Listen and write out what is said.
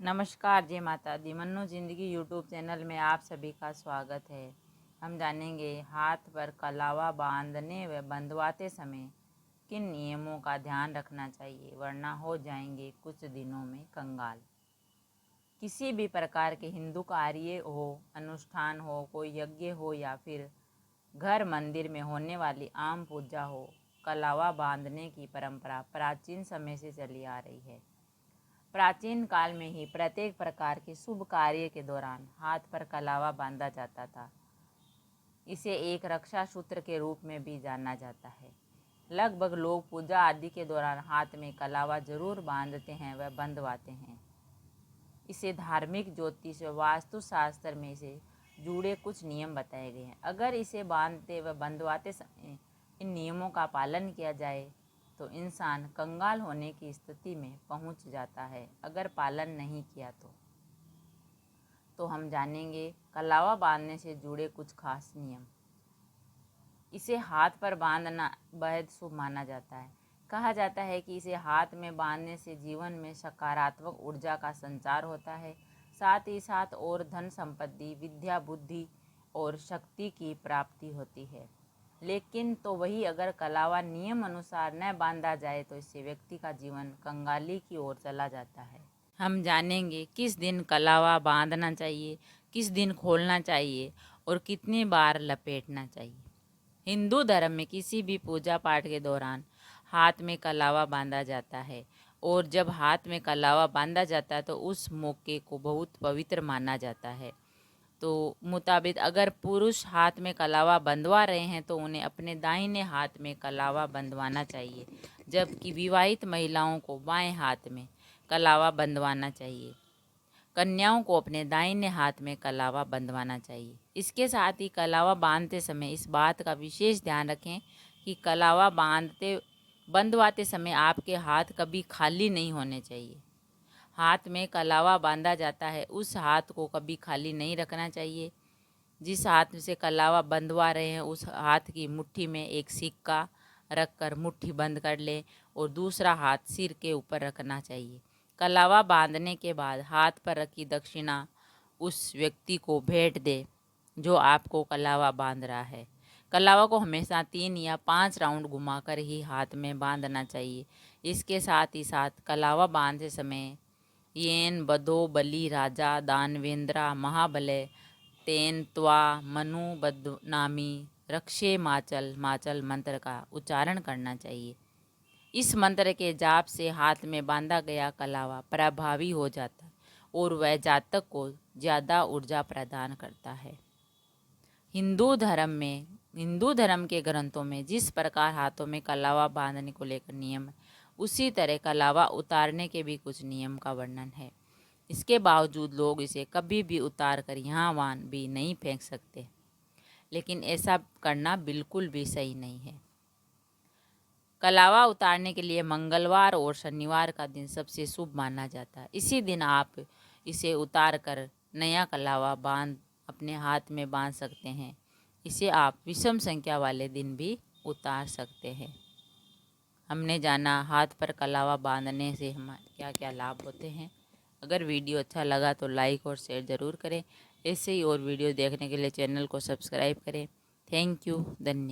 नमस्कार, जय माता दी। मन्नू ज़िंदगी यूट्यूब चैनल में आप सभी का स्वागत है। हम जानेंगे हाथ पर कलावा बांधने व बंधवाते समय किन नियमों का ध्यान रखना चाहिए, वरना हो जाएंगे कुछ दिनों में कंगाल। किसी भी प्रकार के हिंदू कार्य हो, अनुष्ठान हो, कोई यज्ञ हो या फिर घर मंदिर में होने वाली आम पूजा हो, कलावा बांधने की परंपरा प्राचीन समय से चली आ रही है। प्राचीन काल में ही प्रत्येक प्रकार के शुभ कार्य के दौरान हाथ पर कलावा बांधा जाता था। इसे एक रक्षा सूत्र के रूप में भी जाना जाता है। लगभग लोग पूजा आदि के दौरान हाथ में कलावा जरूर बांधते हैं व बंधवाते हैं। इसे धार्मिक, ज्योतिष व वास्तुशास्त्र में से जुड़े कुछ नियम बताए गए हैं। अगर इसे बांधते व बंधवाते समय इन नियमों का पालन किया जाए तो इंसान कंगाल होने की स्थिति में पहुंच जाता है। अगर पालन नहीं किया तो हम जानेंगे कलावा बांधने से जुड़े कुछ खास नियम। इसे हाथ पर बांधना बेहद शुभ माना जाता है। कहा जाता है कि इसे हाथ में बांधने से जीवन में सकारात्मक ऊर्जा का संचार होता है, साथ ही साथ और धन संपत्ति, विद्या, बुद्धि और शक्ति की प्राप्ति होती है। लेकिन तो वही अगर कलावा नियम अनुसार न बांधा जाए तो इससे व्यक्ति का जीवन कंगाली की ओर चला जाता है। हम जानेंगे किस दिन कलावा बांधना चाहिए, किस दिन खोलना चाहिए और कितनी बार लपेटना चाहिए। हिंदू धर्म में किसी भी पूजा पाठ के दौरान हाथ में कलावा बांधा जाता है और जब हाथ में कलावा बांधा जाता है तो उस मौके को बहुत पवित्र माना जाता है। तो मुताबिक अगर पुरुष हाथ में कलावा बंधवा रहे हैं तो उन्हें अपने दाहिने हाथ में कलावा बंधवाना चाहिए, जबकि विवाहित महिलाओं को बाएं हाथ में कलावा बंधवाना चाहिए। कन्याओं को अपने दाहिने हाथ में कलावा बंधवाना चाहिए। इसके साथ ही कलावा बांधते समय इस बात का विशेष ध्यान रखें कि कलावा बंधवाते समय आपके हाथ कभी खाली नहीं होने चाहिए। हाथ में कलावा बांधा जाता है उस हाथ को कभी खाली नहीं रखना चाहिए। जिस हाथ से कलावा बंधवा रहे हैं उस हाथ की मुट्ठी में एक सिक्का रखकर मुट्ठी बंद कर लें और दूसरा हाथ सिर के ऊपर रखना चाहिए। कलावा बांधने के बाद हाथ पर रखी दक्षिणा उस व्यक्ति को भेंट दे जो आपको कलावा बांध रहा है। कलावा को हमेशा 3 या 5 राउंड घुमाकर ही हाथ में बांधना चाहिए। इसके साथ ही साथ कलावा बांधते समय येन बधो बलि राजा दानवेंद्रा महाबले तेन त्वा मनु बदनामी रक्षे माचल माचल मंत्र का उच्चारण करना चाहिए। इस मंत्र के जाप से हाथ में बांधा गया कलावा प्रभावी हो जाता है और वह जातक को ज़्यादा ऊर्जा प्रदान करता है। हिंदू धर्म के ग्रंथों में जिस प्रकार हाथों में कलावा बांधने को लेकर नियम है, उसी तरह कलावा उतारने के भी कुछ नियम का वर्णन है। इसके बावजूद लोग इसे कभी भी उतार कर यहाँ वहाँ भी नहीं फेंक सकते, लेकिन ऐसा करना बिल्कुल भी सही नहीं है। कलावा उतारने के लिए मंगलवार और शनिवार का दिन सबसे शुभ माना जाता है। इसी दिन आप इसे उतार कर नया कलावा अपने हाथ में बांध सकते हैं। इसे आप विषम संख्या वाले दिन भी उतार सकते हैं। हमने जाना हाथ पर कलावा बांधने से हमारे क्या क्या लाभ होते हैं। अगर वीडियो अच्छा लगा तो लाइक और शेयर ज़रूर करें। ऐसे ही और वीडियो देखने के लिए चैनल को सब्सक्राइब करें। थैंक यू, धन्यवाद।